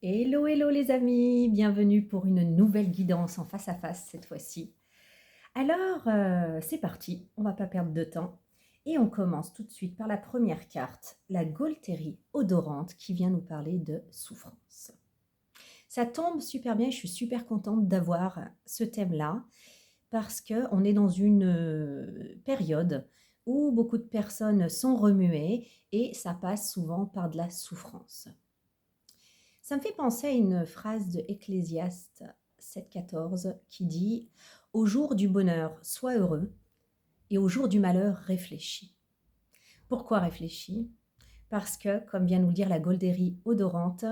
Hello, hello les amis, bienvenue pour une nouvelle guidance en face à face cette fois-ci. Alors, c'est parti, on va pas perdre de temps. Et on commence tout de suite par la première carte, la Gualtérie odorante qui vient nous parler de souffrance. Ça tombe super bien, je suis super contente d'avoir ce thème-là parce qu'on est dans une période où beaucoup de personnes sont remuées et ça passe souvent par de la souffrance. Ça me fait penser à une phrase de Ecclésiaste 7,14 qui dit « Au jour du bonheur, sois heureux, et au jour du malheur, réfléchis. » Pourquoi réfléchis? Parce que, comme vient nous le dire la Gualtérie odorante,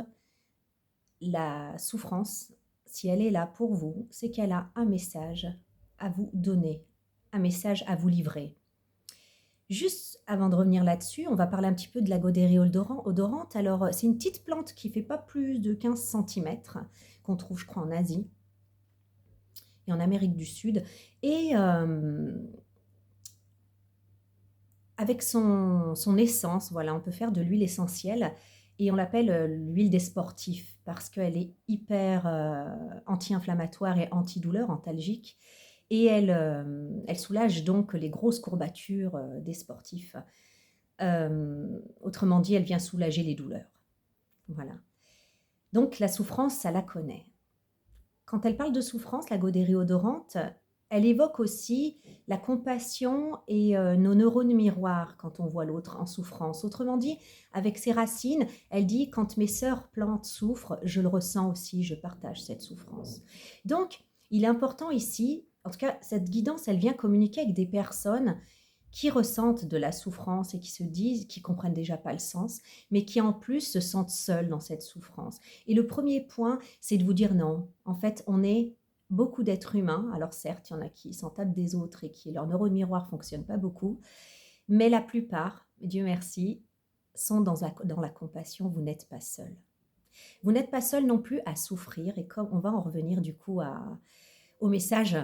la souffrance, si elle est là pour vous, c'est qu'elle a un message à vous donner, un message à vous livrer. Juste avant de revenir là-dessus, on va parler un petit peu de la Gualtérie odorante. Alors, c'est une petite plante qui fait pas plus de 15 centimètres, qu'on trouve, je crois, en Asie et en Amérique du Sud. Et avec son essence, voilà, on peut faire de l'huile essentielle et on l'appelle l'huile des sportifs parce qu'elle est hyper anti-inflammatoire et antidouleur, antalgique. Et elle soulage donc les grosses courbatures des sportifs. Autrement dit, elle vient soulager les douleurs. Voilà. Donc la souffrance, ça la connaît. Quand elle parle de souffrance, la Gualtérie odorante, elle évoque aussi la compassion et nos neurones miroirs quand on voit l'autre en souffrance. Autrement dit, avec ses racines, elle dit quand mes sœurs plantes souffrent, je le ressens aussi, je partage cette souffrance. Donc, il est important ici, en tout cas, cette guidance, elle vient communiquer avec des personnes qui ressentent de la souffrance et qui se disent, qui comprennent déjà pas le sens, mais qui en plus se sentent seuls dans cette souffrance. Et le premier point, c'est de vous dire non. En fait, on est beaucoup d'êtres humains. Alors certes, il y en a qui s'en tapent des autres et qui leur neurone miroir fonctionne pas beaucoup, mais la plupart, Dieu merci, sont dans la compassion. Vous n'êtes pas seul. Vous n'êtes pas seul non plus à souffrir. Et comme on va en revenir du coup au message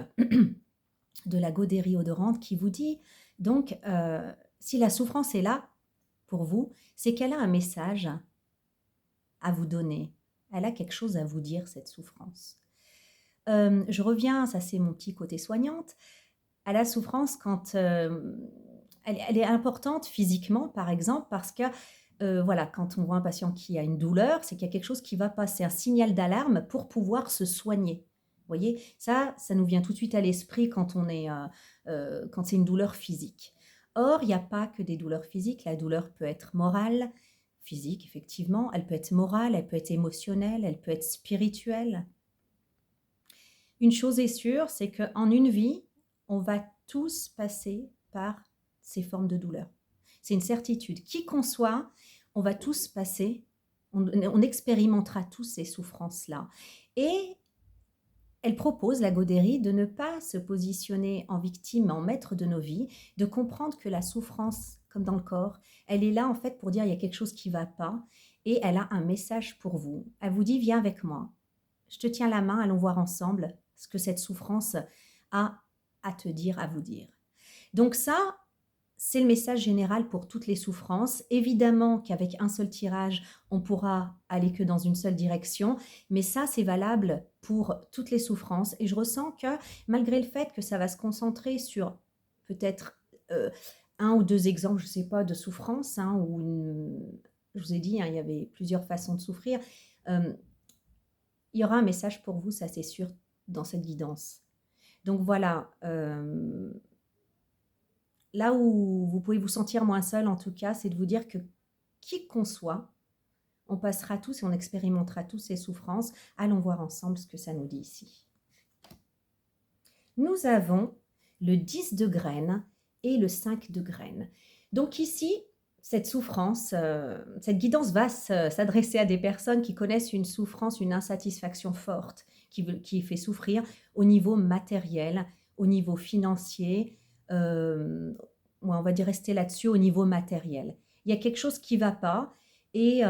de la Gualtérie odorante qui vous dit donc si la souffrance est là pour vous, c'est qu'elle a un message à vous donner. Elle a quelque chose à vous dire, cette souffrance. Je reviens, ça c'est mon petit côté soignante, à la souffrance quand elle est importante physiquement, par exemple, parce que voilà, quand on voit un patient qui a une douleur, c'est qu'il y a quelque chose qui va passer, un signal d'alarme pour pouvoir se soigner. Vous voyez, ça nous vient tout de suite à l'esprit quand quand c'est une douleur physique. Or, il n'y a pas que des douleurs physiques. La douleur peut être morale, physique, effectivement. Elle peut être morale, elle peut être émotionnelle, elle peut être spirituelle. Une chose est sûre, c'est qu'en une vie, on va tous passer par ces formes de douleur. C'est une certitude. Qui qu'on soit, on va tous passer, on expérimentera tous ces souffrances-là. Et elle propose, la Gualtérie, de ne pas se positionner en victime, en maître de nos vies, de comprendre que la souffrance, comme dans le corps, elle est là en fait pour dire il y a quelque chose qui ne va pas et elle a un message pour vous. Elle vous dit viens avec moi, je te tiens la main, allons voir ensemble ce que cette souffrance a à te dire, à vous dire. Donc ça, c'est le message général pour toutes les souffrances. Évidemment qu'avec un seul tirage, on pourra aller que dans une seule direction, mais ça, c'est valable pour toutes les souffrances. Et je ressens que malgré le fait que ça va se concentrer sur peut-être un ou deux exemples, je ne sais pas, de souffrance, hein, je vous ai dit, hein, il y avait plusieurs façons de souffrir. Il y aura un message pour vous, ça c'est sûr, dans cette guidance. Donc voilà, là où vous pouvez vous sentir moins seul, en tout cas, c'est de vous dire que qui qu'on soit, on passera tous et on expérimentera tous ces souffrances. Allons voir ensemble ce que ça nous dit ici. Nous avons le 10 de graines et le 5 de graines. Donc ici, cette souffrance, cette guidance va s'adresser à des personnes qui connaissent une souffrance, une insatisfaction forte, qui fait souffrir au niveau matériel, au niveau financier, on va dire rester là-dessus au niveau matériel. Il y a quelque chose qui ne va pas et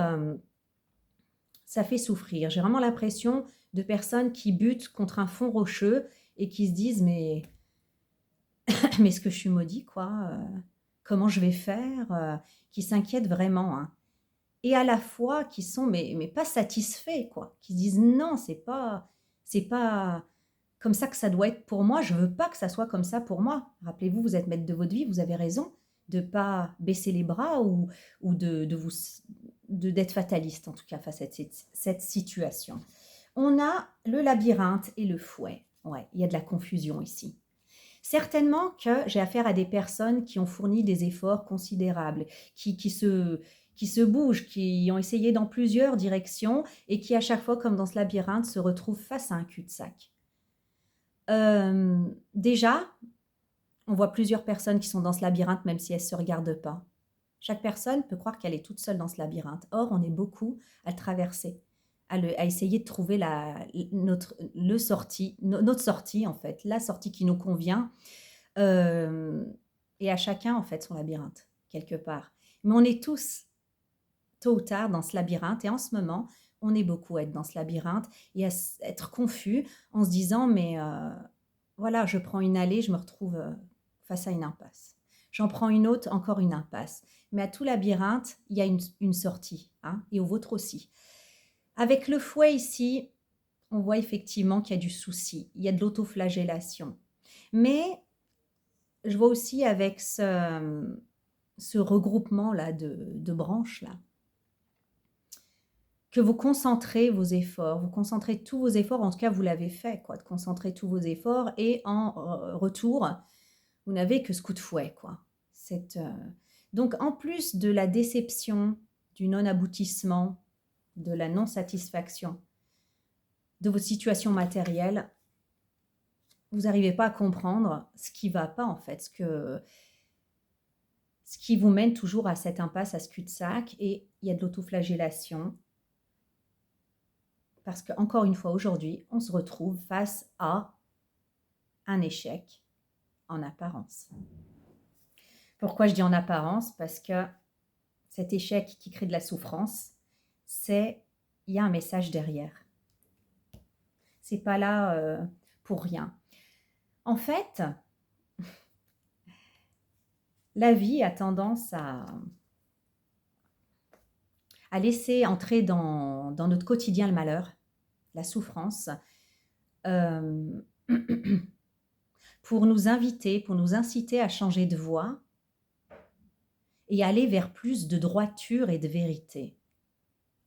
ça fait souffrir. J'ai vraiment l'impression de personnes qui butent contre un fond rocheux et qui se disent mais est-ce que je suis maudit quoi comment je vais faire qui s'inquiètent vraiment hein. et à la fois qui sont mais pas satisfaits, quoi, qui se disent: «Non, c'est pas comme ça que ça doit être pour moi, je veux pas que ça soit comme ça pour moi». Rappelez-vous, vous êtes maître de votre vie, vous avez raison de pas baisser les bras ou d'être fataliste, en tout cas, face à cette situation. On a le labyrinthe et le fouet. Ouais, il y a de la confusion ici. Certainement que j'ai affaire à des personnes qui ont fourni des efforts considérables, qui se bougent, qui ont essayé dans plusieurs directions et qui, à chaque fois, comme dans ce labyrinthe, se retrouvent face à un cul-de-sac. Déjà, on voit plusieurs personnes qui sont dans ce labyrinthe, même si elles ne se regardent pas. Chaque personne peut croire qu'elle est toute seule dans ce labyrinthe. Or, on est beaucoup à le traverser, à essayer de trouver notre sortie, en fait, la sortie qui nous convient. Et à chacun, en fait, son labyrinthe, quelque part. Mais on est tous, tôt ou tard, dans ce labyrinthe. Et en ce moment, on est beaucoup à être dans ce labyrinthe et à être confus en se disant, mais voilà, je prends une allée, je me retrouve face à une impasse. J'en prends une autre, encore une impasse. Mais à tout labyrinthe, il y a une sortie, hein, et au vôtre aussi. Avec le fouet ici, on voit effectivement qu'il y a du souci, il y a de l'autoflagellation. Mais je vois aussi avec ce regroupement-là de branches-là, que vous concentrez vos efforts, vous concentrez tous vos efforts, en tout cas vous l'avez fait, quoi, de concentrer tous vos efforts, et en retour, vous n'avez que ce coup de fouet, quoi. Donc en plus de la déception, du non-aboutissement, de la non-satisfaction de vos situations matérielles, vous n'arrivez pas à comprendre ce qui ne va pas, en fait, ce qui vous mène toujours à cette impasse, à ce cul-de-sac, et il y a de l'autoflagellation. Parce qu'encore une fois, aujourd'hui, on se retrouve face à un échec en apparence. Pourquoi je dis en apparence? Parce que cet échec qui crée de la souffrance, il y a un message derrière. C'est pas là pour rien. En fait, la vie a tendance à laisser entrer dans notre quotidien le malheur, la souffrance, pour nous inviter, pour nous inciter à changer de voie et aller vers plus de droiture et de vérité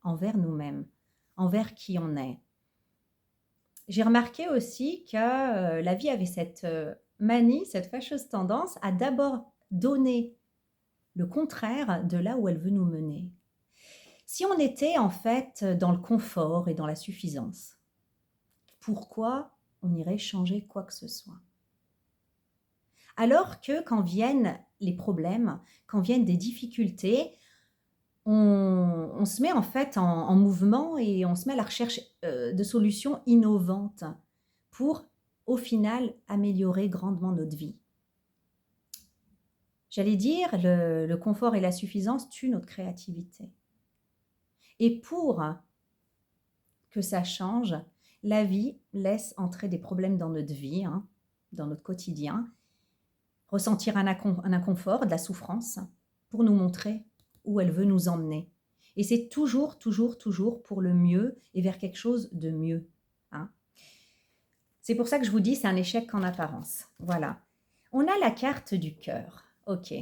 envers nous-mêmes, envers qui on est. J'ai remarqué aussi que la vie avait cette manie, cette fâcheuse tendance à d'abord donner le contraire de là où elle veut nous mener. Si on était en fait dans le confort et dans la suffisance, pourquoi on irait changer quoi que ce soit? Alors que quand viennent les problèmes, quand viennent des difficultés, on se met en fait en mouvement et on se met à la recherche de solutions innovantes pour, au final, améliorer grandement notre vie. J'allais dire, le confort et la suffisance tuent notre créativité. Et pour que ça change, la vie laisse entrer des problèmes dans notre vie, hein, dans notre quotidien, ressentir un inconfort, de la souffrance, pour nous montrer où elle veut nous emmener. Et c'est toujours, toujours, toujours pour le mieux et vers quelque chose de mieux. Hein. C'est pour ça que je vous dis, c'est un échec en apparence. Voilà. On a la carte du cœur. Ok.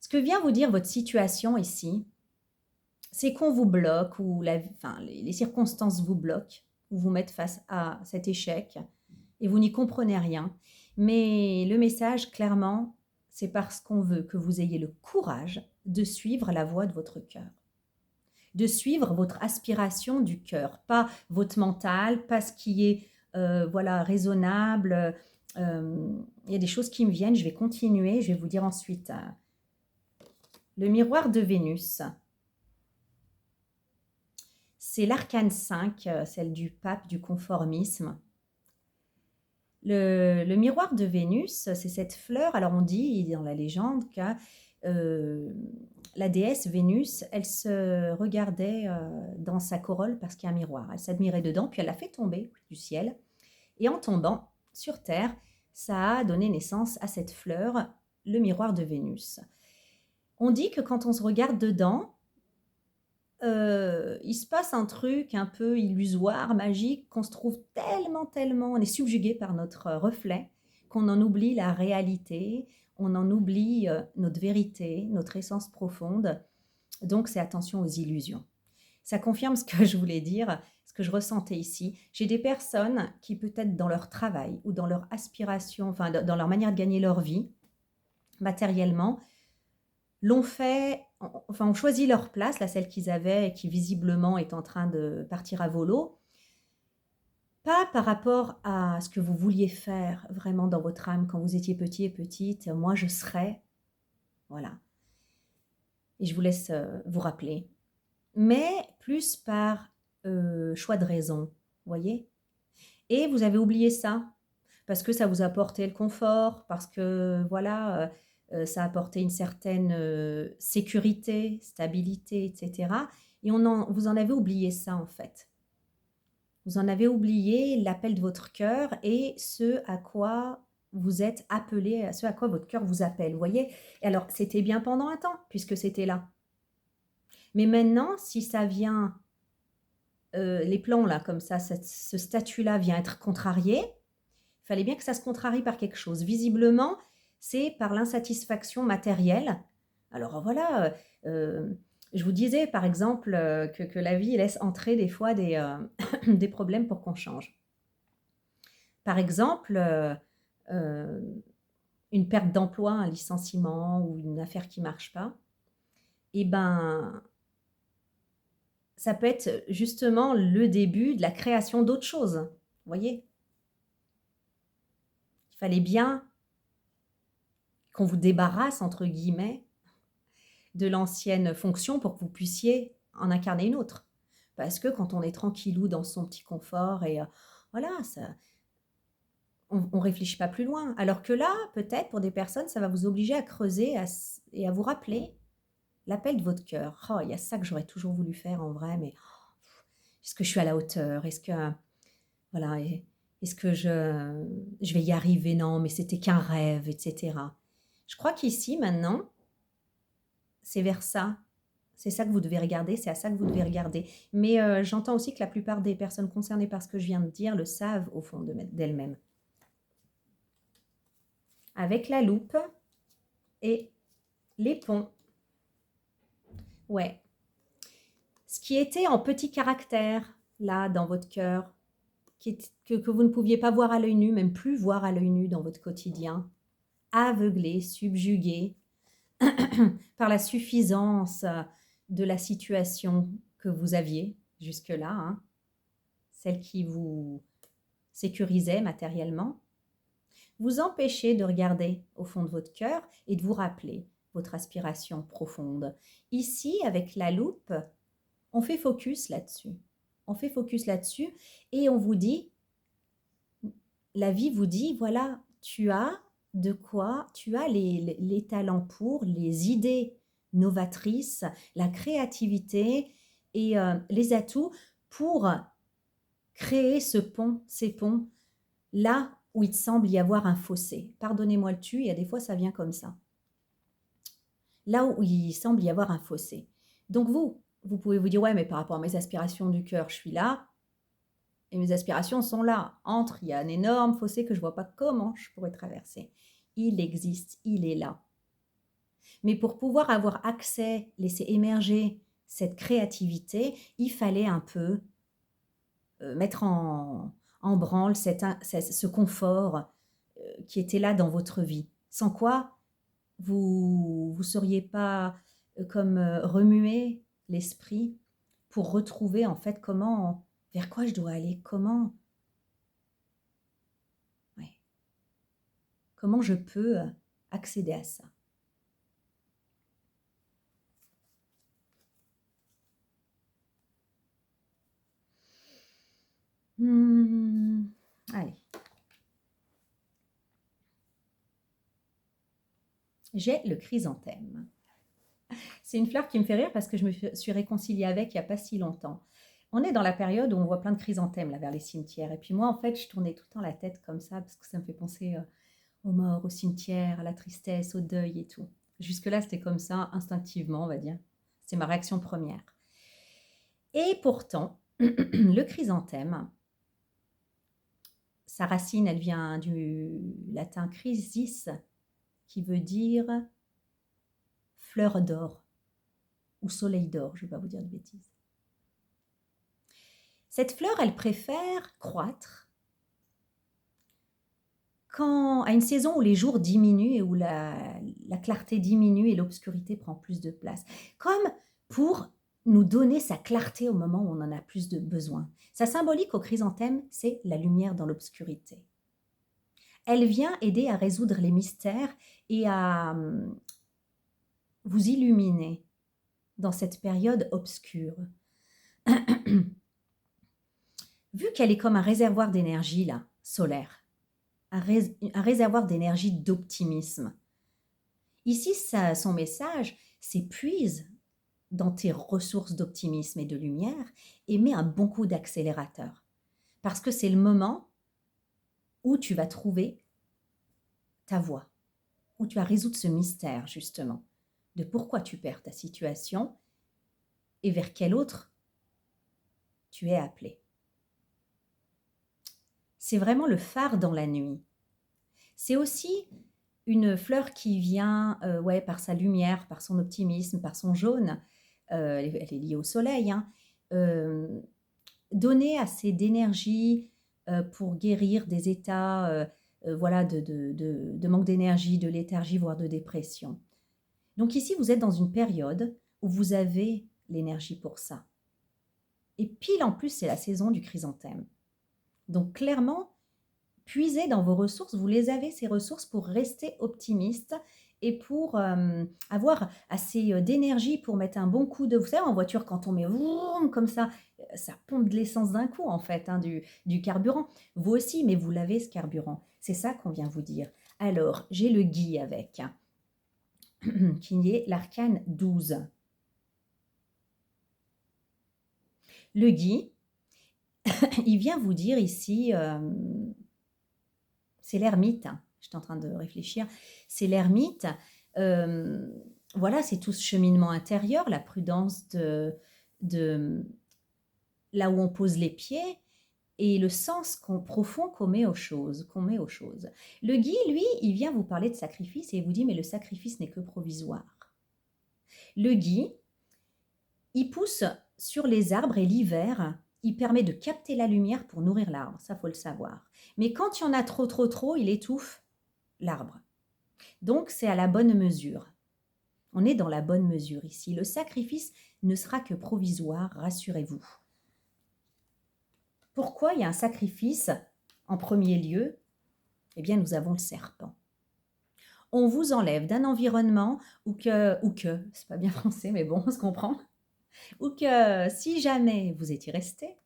Ce que vient vous dire votre situation ici, c'est qu'on vous bloque ou les circonstances vous bloquent ou vous mettent face à cet échec et vous n'y comprenez rien. Mais le message, clairement, c'est parce qu'on veut que vous ayez le courage de suivre la voie de votre cœur, de suivre votre aspiration du cœur, pas votre mental, pas ce qui est raisonnable. Il y a des choses qui me viennent, je vais continuer, je vais vous dire ensuite. Le miroir de Vénus, c'est l'arcane 5, celle du pape, du conformisme. Le miroir de Vénus, c'est cette fleur. Alors on dit dans la légende que la déesse Vénus, elle se regardait dans sa corolle parce qu'il y a un miroir. Elle s'admirait dedans, puis elle l'a fait tomber du ciel. Et en tombant sur Terre, ça a donné naissance à cette fleur, le miroir de Vénus. On dit que quand on se regarde dedans, il se passe un truc un peu illusoire, magique, qu'on se trouve tellement, tellement on est subjugué par notre reflet, qu'on en oublie la réalité, on en oublie, notre vérité, notre essence profonde. Donc c'est attention aux illusions. Ça confirme ce que je voulais dire, ce que je ressentais ici. J'ai des personnes qui peut-être dans leur travail ou dans leur aspiration, enfin dans leur manière de gagner leur vie, matériellement, l'ont fait, enfin ont choisi leur place, là celle qu'ils avaient et qui visiblement est en train de partir à volo, pas par rapport à ce que vous vouliez faire vraiment dans votre âme quand vous étiez petit et petite, moi je serais, voilà. Et je vous laisse vous rappeler. Mais plus par choix de raison, voyez. Et vous avez oublié ça, parce que ça vous a apporté le confort, parce que voilà, ça a apporté une certaine sécurité, stabilité, etc. Et vous en avez oublié ça en fait. Vous en avez oublié l'appel de votre cœur et ce à quoi vous êtes appelé, ce à quoi votre cœur vous appelle, vous voyez. Et alors, c'était bien pendant un temps, puisque c'était là. Mais maintenant, si ça vient, les plans là, comme ça, ce statut-là vient être contrarié, il fallait bien que ça se contrarie par quelque chose. Visiblement, c'est par l'insatisfaction matérielle. Alors voilà, je vous disais par exemple que la vie laisse entrer des fois des problèmes pour qu'on change. Par exemple, une perte d'emploi, un licenciement ou une affaire qui ne marche pas, et ben, ça peut être justement le début de la création d'autres choses. Vous voyez? Il fallait bien qu'on vous débarrasse, entre guillemets, de l'ancienne fonction pour que vous puissiez en incarner une autre. Parce que quand on est tranquillou dans son petit confort et voilà, ça, on réfléchit pas plus loin. Alors que là, peut-être pour des personnes, ça va vous obliger à creuser et à vous rappeler l'appel de votre cœur. Oh, il y a ça que j'aurais toujours voulu faire en vrai, mais est-ce que je suis à la hauteur? Est-ce que voilà, est-ce que je vais y arriver? Non, mais c'était qu'un rêve, etc. Je crois qu'ici, maintenant, c'est vers ça. C'est ça que vous devez regarder, c'est à ça que vous devez regarder. Mais j'entends aussi que la plupart des personnes concernées par ce que je viens de dire le savent au fond d'elles-mêmes. Avec la loupe et les ponts. Ouais. Ce qui était en petit caractère, là, dans votre cœur, que vous ne pouviez pas voir à l'œil nu, même plus voir à l'œil nu dans votre quotidien, aveuglé, subjugué par la suffisance de la situation que vous aviez jusque-là, hein, celle qui vous sécurisait matériellement, vous empêchez de regarder au fond de votre cœur et de vous rappeler votre aspiration profonde. Ici, avec la loupe, on fait focus là-dessus. On fait focus là-dessus et on vous dit, la vie vous dit, voilà, tu as de quoi, tu as les talents pour, les idées novatrices, la créativité et les atouts pour créer ce pont, ces ponts, là où il semble y avoir un fossé. Pardonnez-moi le tu, il y a des fois ça vient comme ça. Là où il semble y avoir un fossé. Donc vous pouvez vous dire, ouais, mais par rapport à mes aspirations du cœur, je suis là, et mes aspirations sont là. Entre, il y a un énorme fossé que je ne vois pas comment je pourrais traverser. Il existe, il est là. Mais pour pouvoir avoir accès, laisser émerger cette créativité, il fallait un peu mettre en branle ce confort qui était là dans votre vie. Sans quoi, vous ne seriez pas comme remuer l'esprit pour retrouver en fait vers quoi je dois aller, comment je peux accéder à ça. Allez. J'ai le chrysanthème. C'est une fleur qui me fait rire parce que je me suis réconciliée avec il n'y a pas si longtemps. On est dans la période où on voit plein de chrysanthèmes là, vers les cimetières. Et puis moi, en fait, je tournais tout le temps la tête comme ça parce que ça me fait penser aux morts, au cimetière, à la tristesse, au deuil et tout. Jusque-là, c'était comme ça, instinctivement, on va dire. C'est ma réaction première. Et pourtant, le chrysanthème, sa racine, elle vient du latin chrysis, qui veut dire fleur d'or ou soleil d'or, je ne vais pas vous dire de bêtises. Cette fleur, elle préfère croître à une saison où les jours diminuent et où la clarté diminue et l'obscurité prend plus de place. Comme pour nous donner sa clarté au moment où on en a plus de besoin. Sa symbolique au chrysanthème, c'est la lumière dans l'obscurité. Elle vient aider à résoudre les mystères et à vous illuminer dans cette période obscure. Vu qu'elle est comme un réservoir d'énergie là, solaire, un réservoir d'énergie d'optimisme. Ici, son message, c'est puise dans tes ressources d'optimisme et de lumière et mets un bon coup d'accélérateur. Parce que c'est le moment où tu vas trouver ta voie, où tu vas résoudre ce mystère justement de pourquoi tu perds ta situation et vers quel autre tu es appelé. C'est vraiment le phare dans la nuit. C'est aussi une fleur qui vient par sa lumière, par son optimisme, par son jaune. Elle est liée au soleil. Donner assez d'énergie pour guérir des états de manque d'énergie, de léthargie, voire de dépression. Donc ici, vous êtes dans une période où vous avez l'énergie pour ça. Et pile en plus, c'est la saison du chrysanthème. Donc clairement, puisez dans vos ressources, vous les avez ces ressources pour rester optimiste et pour avoir assez d'énergie pour mettre un bon coup de... Vous savez, en voiture, quand on met vroom, comme ça pompe de l'essence d'un coup en fait, du carburant. Vous aussi, mais vous l'avez ce carburant. C'est ça qu'on vient vous dire. Alors, j'ai le gui avec, qui est l'arcane 12. Le gui, il vient vous dire ici, c'est l'ermite, j'étais en train de réfléchir, c'est l'ermite, voilà, c'est tout ce cheminement intérieur, la prudence de là où on pose les pieds et le sens profond qu'on met aux choses, Le gui, lui, il vient vous parler de sacrifice et il vous dit, mais le sacrifice n'est que provisoire. Le gui, il pousse sur les arbres et l'hiver, il permet de capter la lumière pour nourrir l'arbre, ça faut le savoir. Mais quand il y en a trop, il étouffe l'arbre. Donc c'est à la bonne mesure. On est dans la bonne mesure ici. Le sacrifice ne sera que provisoire, rassurez-vous. Pourquoi il y a un sacrifice en premier lieu? Eh bien, nous avons le serpent. On vous enlève d'un environnement c'est pas bien français, mais bon, on se comprend, ou que si jamais vous étiez resté,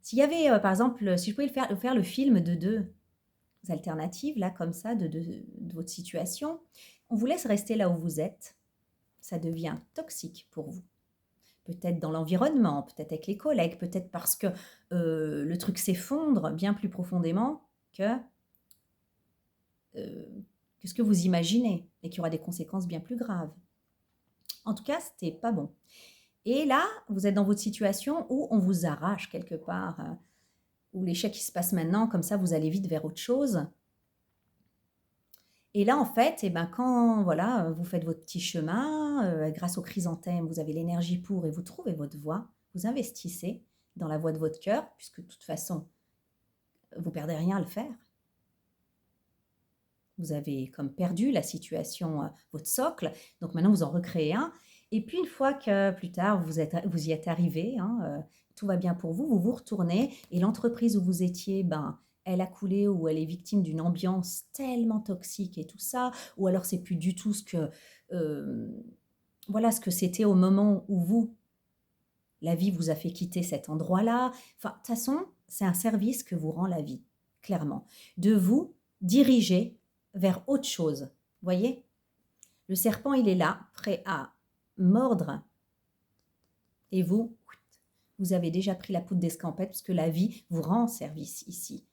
s'il y avait, par exemple, si je pouvais faire le film de deux alternatives, là, comme ça, de votre situation, on vous laisse rester là où vous êtes, ça devient toxique pour vous. Peut-être dans l'environnement, peut-être avec les collègues, peut-être parce que le truc s'effondre bien plus profondément que ce que vous imaginez et qu'il y aura des conséquences bien plus graves. En tout cas, c'était pas bon. Et là, vous êtes dans votre situation où on vous arrache quelque part, où l'échec qui se passe maintenant, comme ça, vous allez vite vers autre chose. Et là, en fait, quand voilà, vous faites votre petit chemin, grâce au chrysanthème, vous avez l'énergie pour et vous trouvez votre voie, vous investissez dans la voie de votre cœur, puisque de toute façon, vous ne perdez rien à le faire. Vous avez comme perdu la situation, votre socle, donc maintenant vous en recréez un. Et puis une fois que plus tard vous y êtes arrivé, tout va bien pour vous, vous vous retournez et l'entreprise où vous étiez, elle a coulé ou elle est victime d'une ambiance tellement toxique et tout ça, ou alors c'est plus du tout ce que c'était au moment où la vie vous a fait quitter cet endroit-là. Enfin, de toute façon, c'est un service que vous rend la vie, clairement, de vous diriger vers autre chose. Voyez? Le serpent, il est là, prêt à mordre. Et vous avez déjà pris la poudre d'escampette parce que la vie vous rend service ici.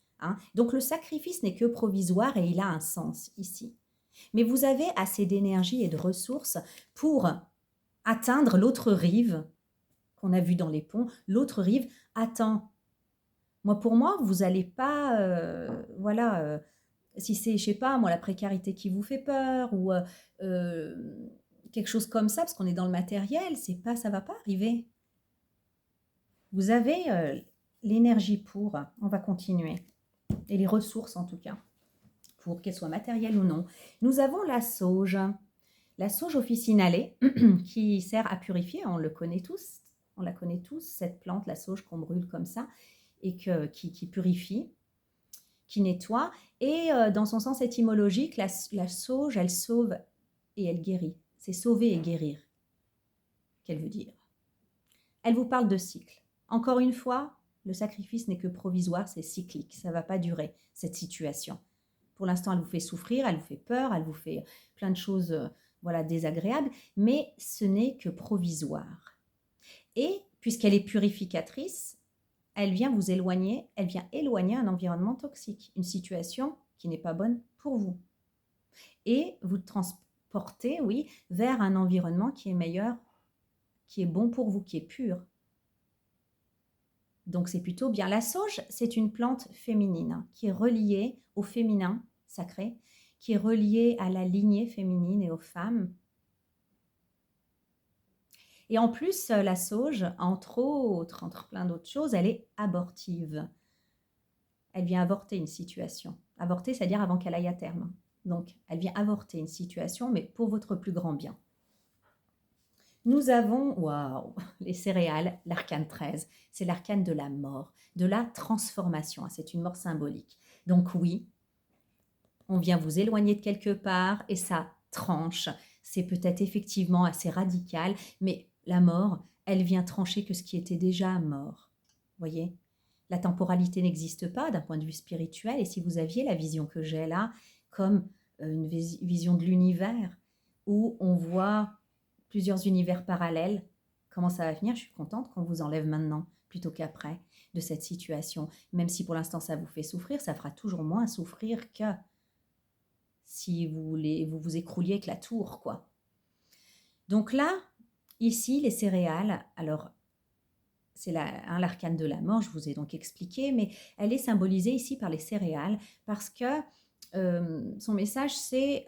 Donc le sacrifice n'est que provisoire et il a un sens ici. Mais vous avez assez d'énergie et de ressources pour atteindre l'autre rive qu'on a vu dans les ponts. L'autre rive attend. Pour moi, vous n'allez pas, voilà, si c'est, je sais pas, moi, la précarité qui vous fait peur ou quelque chose comme ça, parce qu'on est dans le matériel, c'est pas, ça va pas arriver. Vous avez l'énergie pour, on va continuer, et les ressources en tout cas, pour qu'elles soient matérielles ou non. Nous avons la sauge. La sauge officinale qui sert à purifier, on le connaît tous, on la connaît tous, cette plante, la sauge qu'on brûle comme ça, et qui purifie, qui nettoie. Et dans son sens étymologique, la sauge, elle sauve et elle guérit. C'est sauver et guérir qu'elle veut dire. Elle vous parle de cycle. Encore une fois, le sacrifice n'est que provisoire, c'est cyclique, ça ne va pas durer, cette situation. Pour l'instant, elle vous fait souffrir, elle vous fait peur, elle vous fait plein de choses voilà, désagréables, mais ce n'est que provisoire. Et puisqu'elle est purificatrice, elle vient vous éloigner, elle vient éloigner un environnement toxique, une situation qui n'est pas bonne pour vous. Et vous transporter, oui, vers un environnement qui est meilleur, qui est bon pour vous, qui est pur. Donc c'est plutôt bien. La sauge, c'est une plante féminine qui est reliée au féminin sacré, qui est reliée à la lignée féminine et aux femmes. Et en plus, la sauge, entre autres, entre plein d'autres choses, elle est abortive. Elle vient avorter une situation. Avorter, c'est-à-dire avant qu'elle aille à terme. Donc, elle vient avorter une situation, mais pour votre plus grand bien. Nous avons, waouh, les céréales, l'arcane 13. C'est l'arcane de la mort, de la transformation. C'est une mort symbolique. Donc oui, on vient vous éloigner de quelque part et ça tranche. C'est peut-être effectivement assez radical, mais la mort, elle vient trancher que ce qui était déjà mort. Voyez ? La temporalité n'existe pas d'un point de vue spirituel, et si vous aviez la vision que j'ai là, comme une vision de l'univers, où on voit plusieurs univers parallèles, comment ça va venir? Je suis contente qu'on vous enlève maintenant, plutôt qu'après, de cette situation. Même si pour l'instant ça vous fait souffrir, ça fera toujours moins souffrir que si vous vous écrouliez avec la tour, quoi. Donc là, ici, les céréales, alors c'est l'arcane de la mort, je vous ai donc expliqué, mais elle est symbolisée ici par les céréales parce que son message, c'est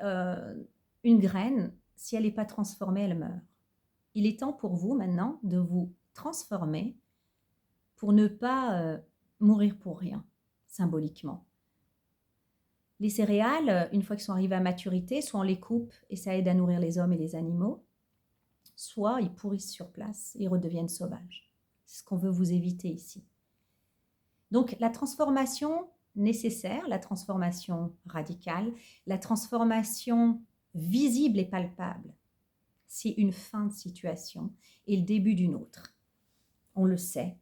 une graine, si elle n'est pas transformée, elle meurt. Il est temps pour vous maintenant de vous transformer pour ne pas mourir pour rien, symboliquement. Les céréales, une fois qu'ils sont arrivés à maturité, soit on les coupe et ça aide à nourrir les hommes et les animaux, soit ils pourrissent sur place et redeviennent sauvages. C'est ce qu'on veut vous éviter ici. Donc la transformation nécessaire, la transformation radicale, la transformation visible et palpable, c'est une fin de situation et le début d'une autre. On le sait,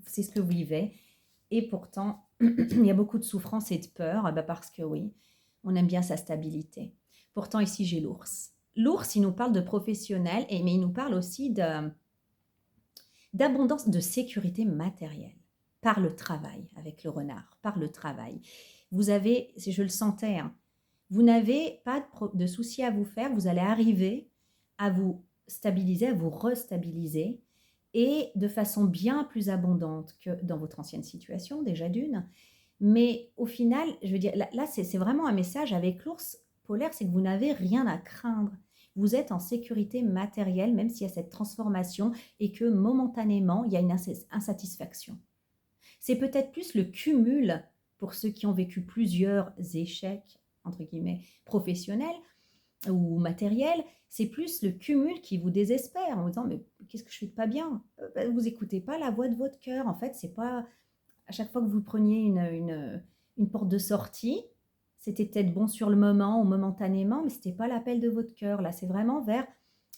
c'est ce que vous vivez. Et pourtant, il y a beaucoup de souffrance et de peur, parce que oui, on aime bien sa stabilité. Pourtant, ici, j'ai l'ours. L'ours, il nous parle de professionnel, mais il nous parle aussi d'abondance, de sécurité matérielle, par le travail, avec le renard, par le travail. Vous avez, je le sentais, vous n'avez pas de soucis à vous faire, vous allez arriver à vous stabiliser, à vous restabiliser, et de façon bien plus abondante que dans votre ancienne situation, déjà d'une. Mais au final, je veux dire, là c'est vraiment un message avec l'ours polaire, c'est que vous n'avez rien à craindre. Vous êtes en sécurité matérielle, même s'il y a cette transformation et que momentanément, il y a une insatisfaction. C'est peut-être plus le cumul pour ceux qui ont vécu plusieurs échecs, entre guillemets, professionnels ou matériels, c'est plus le cumul qui vous désespère en vous disant mais qu'est-ce que je fais de pas bien? Vous n'écoutez pas la voix de votre cœur. En fait, c'est pas à chaque fois que vous preniez une porte de sortie, c'était peut-être bon sur le moment ou momentanément, mais ce n'était pas l'appel de votre cœur. Là, c'est vraiment vers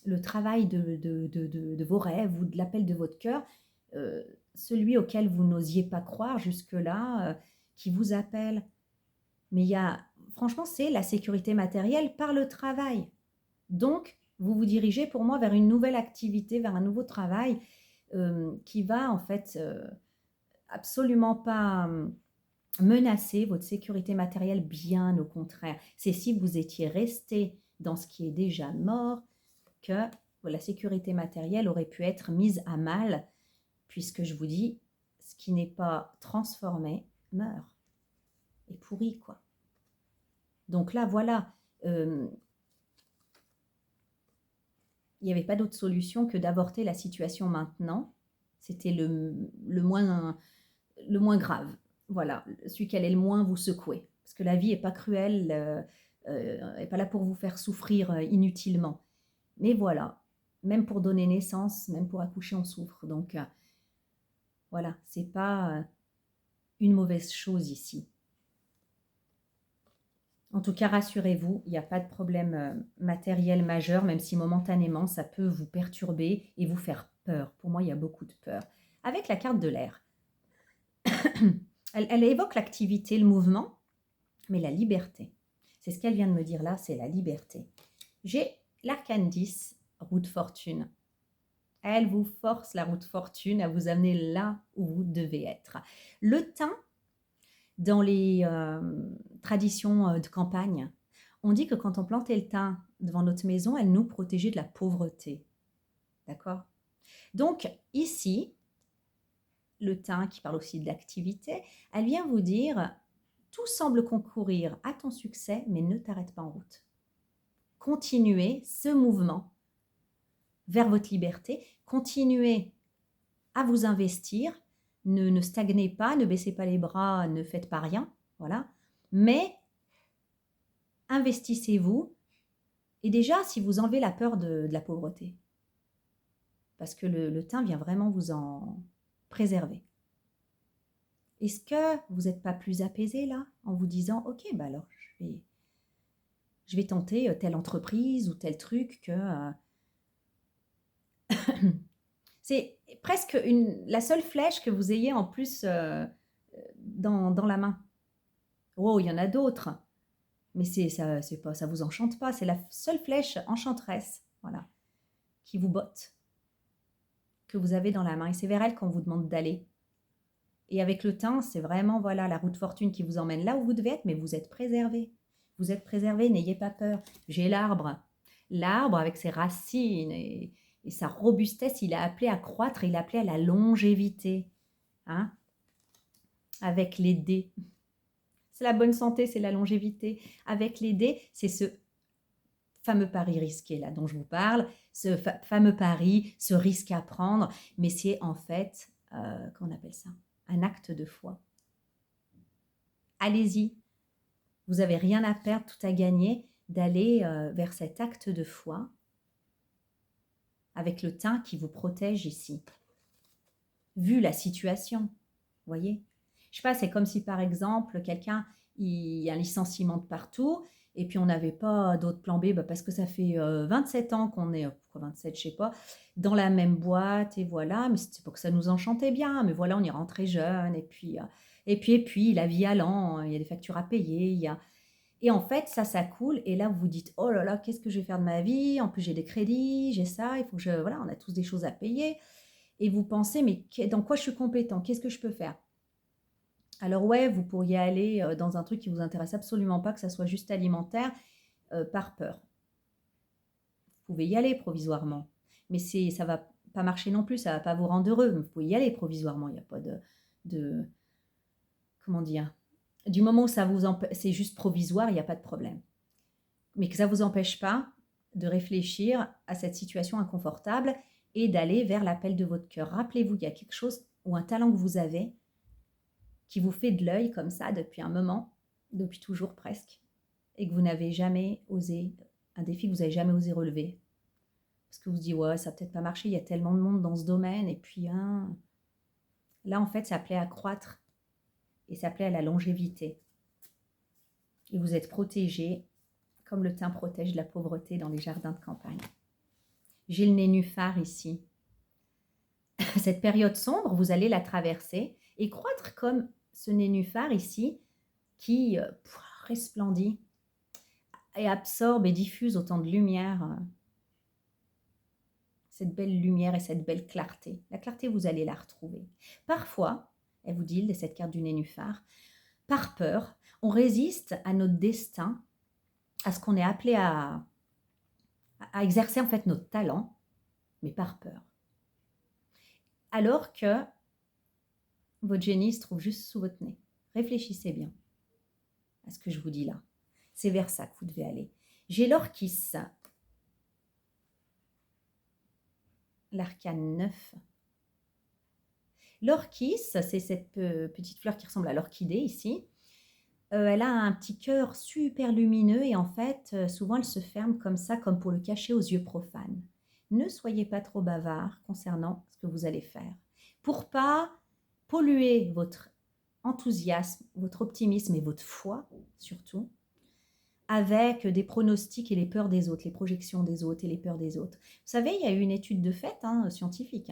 le travail de vos rêves ou de l'appel de votre cœur, celui auquel vous n'osiez pas croire jusque-là, qui vous appelle. Mais il y a, franchement, c'est la sécurité matérielle par le travail. Donc, vous vous dirigez pour moi vers une nouvelle activité, vers un nouveau travail qui va en fait absolument pas menacer votre sécurité matérielle, bien au contraire. C'est si vous étiez resté dans ce qui est déjà mort que la sécurité matérielle aurait pu être mise à mal, puisque je vous dis, ce qui n'est pas transformé meurt, est pourri, quoi. Donc là, voilà, il n'y avait pas d'autre solution que d'avorter la situation maintenant. C'était le moins grave. Voilà, celui qui allait le moins vous secouer. Parce que la vie n'est pas cruelle, n'est pas là pour vous faire souffrir inutilement. Mais voilà, même pour donner naissance, même pour accoucher, on souffre. Donc voilà, c'est pas une mauvaise chose ici. En tout cas, rassurez-vous, il n'y a pas de problème matériel majeur, même si momentanément, ça peut vous perturber et vous faire peur. Pour moi, il y a beaucoup de peur. Avec la carte de l'air, elle évoque l'activité, le mouvement, mais la liberté. C'est ce qu'elle vient de me dire là, c'est la liberté. J'ai l'arcane 10, roue de fortune. Elle vous force, la roue de fortune, à vous amener là où vous devez être. Le thym, dans les traditions de campagne, on dit que quand on plantait le thym devant notre maison, elle nous protégeait de la pauvreté. D'accord? Donc ici, le thym qui parle aussi de l'activité, elle vient vous dire, tout semble concourir à ton succès, mais ne t'arrête pas en route. Continuez ce mouvement vers votre liberté, continuez à vous investir, ne stagnez pas, ne baissez pas les bras, ne faites pas rien, voilà. Mais investissez-vous, et déjà, si vous enlevez la peur de la pauvreté, parce que le thym vient vraiment vous en préserver. Est-ce que vous n'êtes pas plus apaisé là, en vous disant, ok, bah alors je vais tenter telle entreprise ou tel truc que... c'est presque la seule flèche que vous ayez en plus dans la main. Oh, il y en a d'autres, mais ça vous enchante pas. C'est la seule flèche enchanteresse, voilà, qui vous botte, que vous avez dans la main. Et c'est vers elle qu'on vous demande d'aller. Et avec le thym, c'est vraiment voilà la roue de fortune qui vous emmène là où vous devez être, mais vous êtes préservé. Vous êtes préservé, n'ayez pas peur. J'ai l'arbre. L'arbre avec ses racines et sa robustesse, il a appelé à croître, il a appelé à la longévité. Hein, avec les dés. C'est la bonne santé, c'est la longévité. Avec les dés, c'est ce fameux pari risqué là dont je vous parle, ce fameux pari, ce risque à prendre, mais c'est en fait, qu'on appelle ça, un acte de foi. Allez-y, vous n'avez rien à perdre, tout à gagner, d'aller vers cet acte de foi avec le thym qui vous protège ici. Vu la situation, voyez. Je sais pas, c'est comme si par exemple, quelqu'un, il y a un licenciement de partout, et puis on n'avait pas d'autre plan B, parce que ça fait 27 ans qu'on est, pourquoi 27, je sais pas, dans la même boîte, et voilà, mais c'est pour que ça nous enchantait bien, mais voilà, on y rentrait jeune, et puis, la vie allant, il y a des factures à payer, Et en fait, ça coule, et là, vous vous dites, oh là là, qu'est-ce que je vais faire de ma vie? En plus, j'ai des crédits, j'ai ça, il faut que voilà, on a tous des choses à payer, et vous pensez, mais dans quoi je suis compétent? Qu'est-ce que je peux faire? Alors ouais, vous pourriez aller dans un truc qui vous intéresse absolument pas, que ça soit juste alimentaire, par peur. Vous pouvez y aller provisoirement, mais ça va pas marcher non plus, ça va pas vous rendre heureux. Vous pouvez y aller provisoirement, il n'y a pas de comment dire, du moment où c'est juste provisoire, il n'y a pas de problème. Mais que ça ne vous empêche pas de réfléchir à cette situation inconfortable et d'aller vers l'appel de votre cœur. Rappelez-vous, il y a quelque chose ou un talent que vous avez qui vous fait de l'œil comme ça depuis un moment, depuis toujours presque, et que vous n'avez jamais osé, un défi que vous n'avez jamais osé relever. Parce que vous vous dites, ouais, ça n'a peut-être pas marché, il y a tellement de monde dans ce domaine, et puis là, en fait, ça appelait à croître, et ça appelait à la longévité. Et vous êtes protégé, comme le thym protège de la pauvreté dans les jardins de campagne. J'ai le nénuphar ici. Cette période sombre, vous allez la traverser et croître comme ce nénuphar ici qui resplendit et absorbe et diffuse autant de lumière, cette belle lumière et cette belle clarté. La clarté, vous allez la retrouver. Parfois, elle vous dit, cette carte du nénuphar, par peur, on résiste à notre destin, à ce qu'on est appelé à exercer en fait notre talent, mais par peur. Alors que votre génie se trouve juste sous votre nez. Réfléchissez bien à ce que je vous dis là. C'est vers ça que vous devez aller. J'ai l'orchis, l'arcane 9. L'orchis, c'est cette petite fleur qui ressemble à l'orchidée ici. Elle a un petit cœur super lumineux et en fait, souvent elle se ferme comme ça, comme pour le cacher aux yeux profanes. Ne soyez pas trop bavard concernant ce que vous allez faire. Pour pas polluer votre enthousiasme, votre optimisme et votre foi, surtout, avec des pronostics et les peurs des autres, les projections des autres et les peurs des autres. Vous savez, il y a eu une étude de fait, scientifique,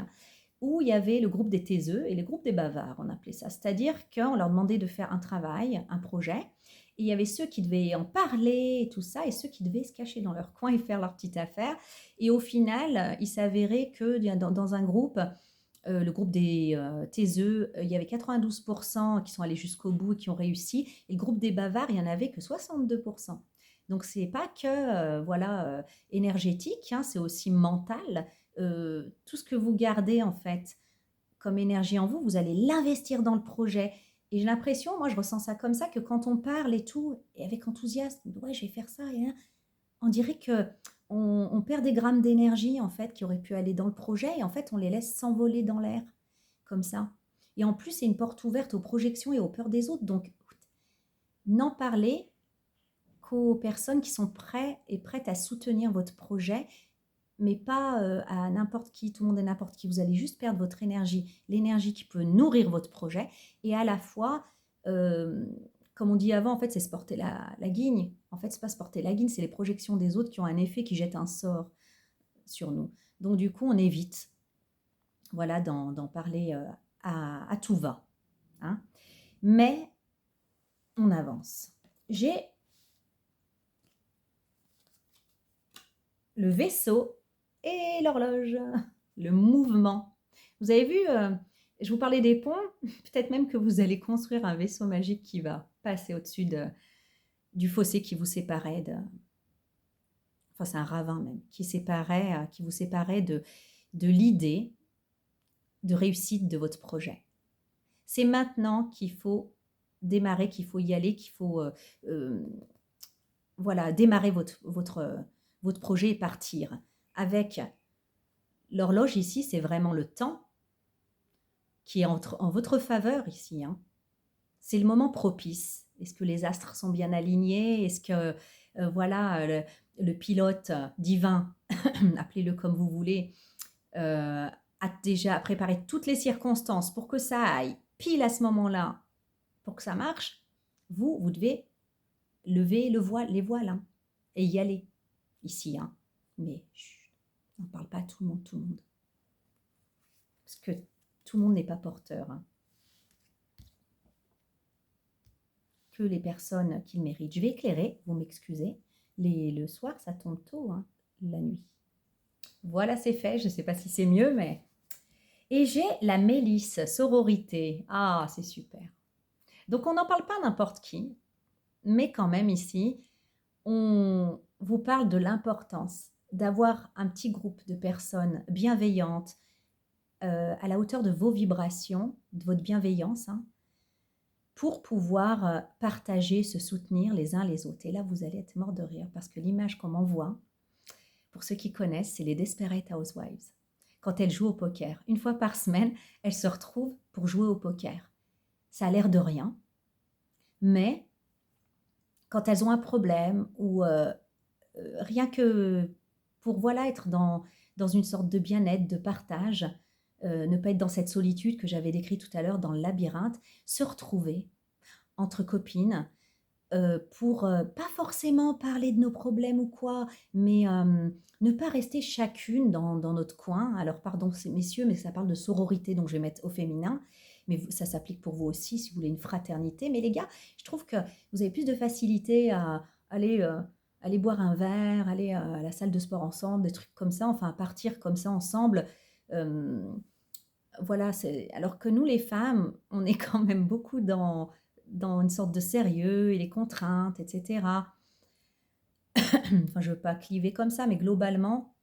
où il y avait le groupe des taiseux et le groupe des bavards, on appelait ça. C'est-à-dire qu'on leur demandait de faire un travail, un projet, et il y avait ceux qui devaient en parler et tout ça, et ceux qui devaient se cacher dans leur coin et faire leur petite affaire. Et au final, il s'avérait que dans un groupe, le groupe des taiseux, il y avait 92% qui sont allés jusqu'au bout et qui ont réussi. Et le groupe des bavards, il n'y en avait que 62%. Donc, ce n'est pas que énergétique, c'est aussi mental. Tout ce que vous gardez, en fait, comme énergie en vous, vous allez l'investir dans le projet. Et j'ai l'impression, moi, je ressens ça comme ça, que quand on parle et tout, et avec enthousiasme, ouais, je vais faire ça, et on dirait que on perd des grammes d'énergie en fait qui auraient pu aller dans le projet et en fait on les laisse s'envoler dans l'air comme ça. Et en plus c'est une porte ouverte aux projections et aux peurs des autres. Donc n'en parlez qu'aux personnes qui sont prêtes et prêtes à soutenir votre projet, mais pas à n'importe qui, tout le monde et n'importe qui. Vous allez juste perdre votre énergie, l'énergie qui peut nourrir votre projet et à la fois comme on dit avant, en fait, c'est se porter la guigne. En fait, c'est pas se porter la guigne, c'est les projections des autres qui ont un effet, qui jettent un sort sur nous. Donc, du coup, on évite voilà, d'en parler à tout va. Hein. Mais on avance. J'ai le vaisseau et l'horloge, le mouvement. Vous avez vu, je vous parlais des ponts, peut-être même que vous allez construire un vaisseau magique qui va passer au-dessus du fossé qui vous séparait enfin c'est un ravin même, qui vous séparait de l'idée de réussite de votre projet. C'est maintenant qu'il faut démarrer, qu'il faut y aller, qu'il faut démarrer votre projet et partir. Avec l'horloge ici, c'est vraiment le temps qui est en votre faveur ici. C'est le moment propice. Est-ce que les astres sont bien alignés? Est-ce que le pilote divin, appelez-le comme vous voulez, a déjà préparé toutes les circonstances pour que ça aille pile à ce moment-là, pour que ça marche? Vous devez lever les voiles et y aller ici. Mais on ne parle pas à tout le monde. Parce que tout le monde n'est pas porteur. Que les personnes qui le méritent. Je vais éclairer, vous m'excusez. Le soir, ça tombe tôt, la nuit. Voilà, c'est fait. Je ne sais pas si c'est mieux, mais... Et j'ai la mélisse, sororité. Ah, c'est super. Donc, on n'en parle pas n'importe qui, mais quand même ici, on vous parle de l'importance d'avoir un petit groupe de personnes bienveillantes à la hauteur de vos vibrations, de votre bienveillance, pour pouvoir partager, se soutenir les uns les autres. Et là, vous allez être mort de rire parce que l'image qu'on m'envoie, pour ceux qui connaissent, c'est les Desperate Housewives. Quand elles jouent au poker, une fois par semaine, elles se retrouvent pour jouer au poker. Ça a l'air de rien, mais quand elles ont un problème ou rien que pour être dans une sorte de bien-être, de partage, ne pas être dans cette solitude que j'avais décrite tout à l'heure dans le labyrinthe, se retrouver entre copines pour pas forcément parler de nos problèmes ou quoi, mais ne pas rester chacune dans notre coin. Alors pardon messieurs, mais ça parle de sororité, donc je vais mettre au féminin, mais ça s'applique pour vous aussi si vous voulez une fraternité. Mais les gars, je trouve que vous avez plus de facilité à aller boire un verre, aller à la salle de sport ensemble, des trucs comme ça, enfin à partir comme ça ensemble. Alors que nous les femmes, on est quand même beaucoup dans dans une sorte de sérieux et les contraintes, etc. Enfin, je ne veux pas cliver comme ça, mais globalement,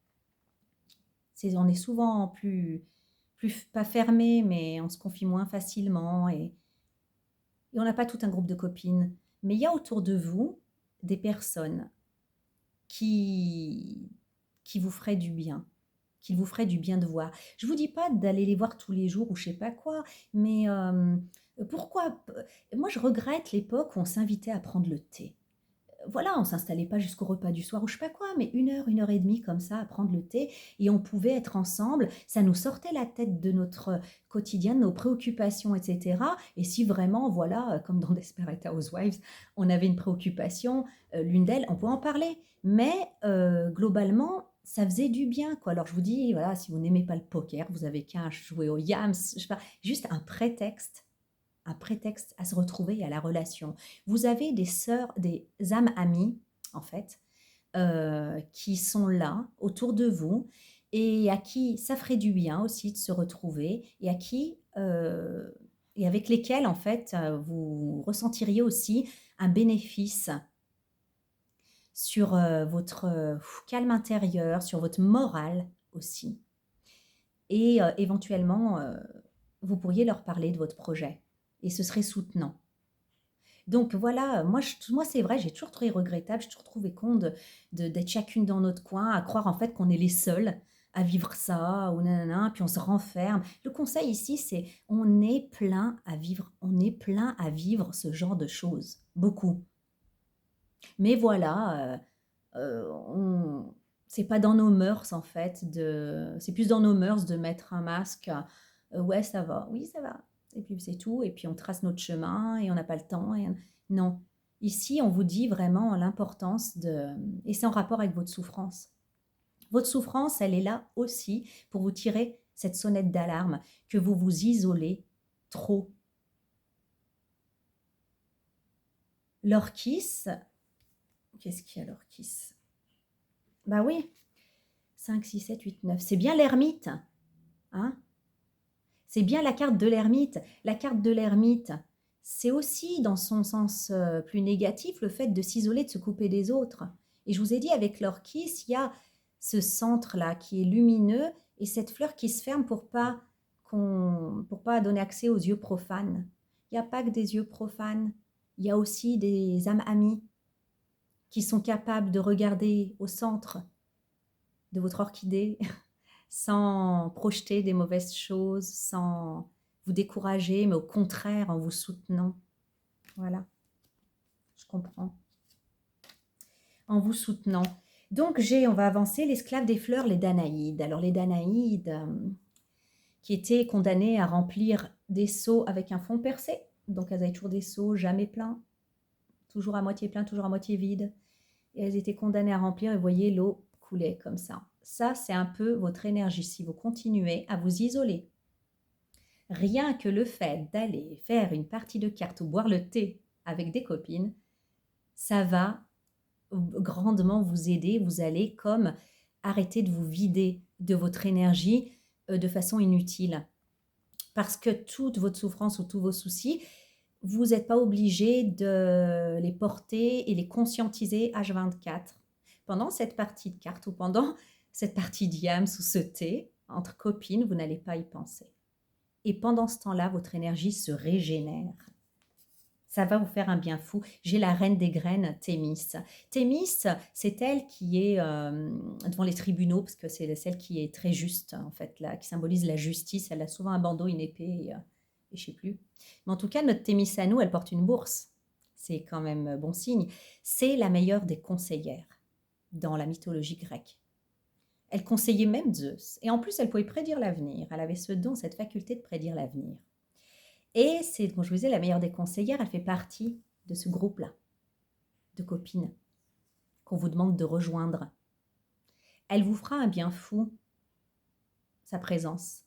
on est souvent plus pas fermé, mais on se confie moins facilement et on n'a pas tout un groupe de copines. Mais il y a autour de vous des personnes qui, qui vous feraient du bien, qui vous feraient du bien de voir. Je ne vous dis pas d'aller les voir tous les jours ou je ne sais pas quoi, mais pourquoi moi, je regrette l'époque où on s'invitait à prendre le thé. Voilà, on s'installait pas jusqu'au repas du soir ou je sais pas quoi, mais 1 heure et demie comme ça à prendre le thé et on pouvait être ensemble. Ça nous sortait la tête de notre quotidien, de nos préoccupations, etc. Et si vraiment, voilà, comme dans Desperate Housewives, on avait une préoccupation, l'une d'elles, on pouvait en parler. Mais globalement, ça faisait du bien, quoi. Alors je vous dis, voilà, si vous n'aimez pas le poker, vous avez qu'à jouer au yams, je sais pas, juste un prétexte à se retrouver et à la relation. Vous avez des sœurs, des âmes amies, en fait, qui sont là, autour de vous, et à qui ça ferait du bien aussi de se retrouver, et à qui, et avec lesquelles, en fait, vous ressentiriez aussi un bénéfice sur votre calme intérieur, sur votre morale aussi. Et éventuellement, vous pourriez leur parler de votre projet, et ce serait soutenant. Donc voilà, moi c'est vrai, j'ai toujours trouvé regrettable, j'ai toujours trouvé con d'être chacune dans notre coin, à croire en fait qu'on est les seuls à vivre ça, ou nanana, puis on se renferme. Le conseil ici, c'est on est plein à vivre, on est plein à vivre ce genre de choses, beaucoup. Mais voilà, c'est pas dans nos mœurs en fait, c'est plus dans nos mœurs de mettre un masque. Ouais, ça va, oui, ça va. Et puis c'est tout, et puis on trace notre chemin et on n'a pas le temps. Non, ici on vous dit vraiment l'importance et c'est en rapport avec votre souffrance. Votre souffrance, elle est là aussi pour vous tirer cette sonnette d'alarme que vous vous isolez trop. L'orchis, qu'est-ce qu'il y a l'orchis? Bah oui, 5, 6, 7, 8, 9. C'est bien l'ermite. Hein, c'est bien la carte de l'ermite. La carte de l'ermite, c'est aussi dans son sens plus négatif le fait de s'isoler, de se couper des autres. Et je vous ai dit, avec l'orchis, il y a ce centre-là qui est lumineux et cette fleur qui se ferme pour pas donner accès aux yeux profanes. Il n'y a pas que des yeux profanes, il y a aussi des âmes amies qui sont capables de regarder au centre de votre orchidée sans projeter des mauvaises choses, sans vous décourager, mais au contraire en vous soutenant. Voilà, je comprends. En vous soutenant. Donc, on va avancer, l'esclave des fleurs, les Danaïdes. Alors, les Danaïdes, qui étaient condamnées à remplir des seaux avec un fond percé. Donc, elles avaient toujours des seaux jamais pleins, toujours à moitié plein, toujours à moitié vide. Et elles étaient condamnées à remplir et vous voyez, l'eau coulait comme ça. Ça, c'est un peu votre énergie. Si vous continuez à vous isoler, rien que le fait d'aller faire une partie de cartes ou boire le thé avec des copines, ça va grandement vous aider. Vous allez comme arrêter de vous vider de votre énergie de façon inutile. Parce que toute votre souffrance ou tous vos soucis, vous n'êtes pas obligé de les porter et les conscientiser H24. Pendant cette partie de cartes ou pendant cette partie d'yams ou ce thé, entre copines, vous n'allez pas y penser. Et pendant ce temps-là, votre énergie se régénère. Ça va vous faire un bien fou. J'ai la reine des graines, Thémis. Thémis, c'est elle qui est devant les tribunaux, parce que c'est celle qui est très juste, en fait, là, qui symbolise la justice. Elle a souvent un bandeau, une épée, et je ne sais plus. Mais en tout cas, notre Thémis à nous, elle porte une bourse. C'est quand même bon signe. C'est la meilleure des conseillères dans la mythologie grecque. Elle conseillait même Zeus. Et en plus, elle pouvait prédire l'avenir. Elle avait ce don, cette faculté de prédire l'avenir. Et c'est, comme je vous disais, la meilleure des conseillères. Elle fait partie de ce groupe-là, de copines, qu'on vous demande de rejoindre. Elle vous fera un bien fou, sa présence.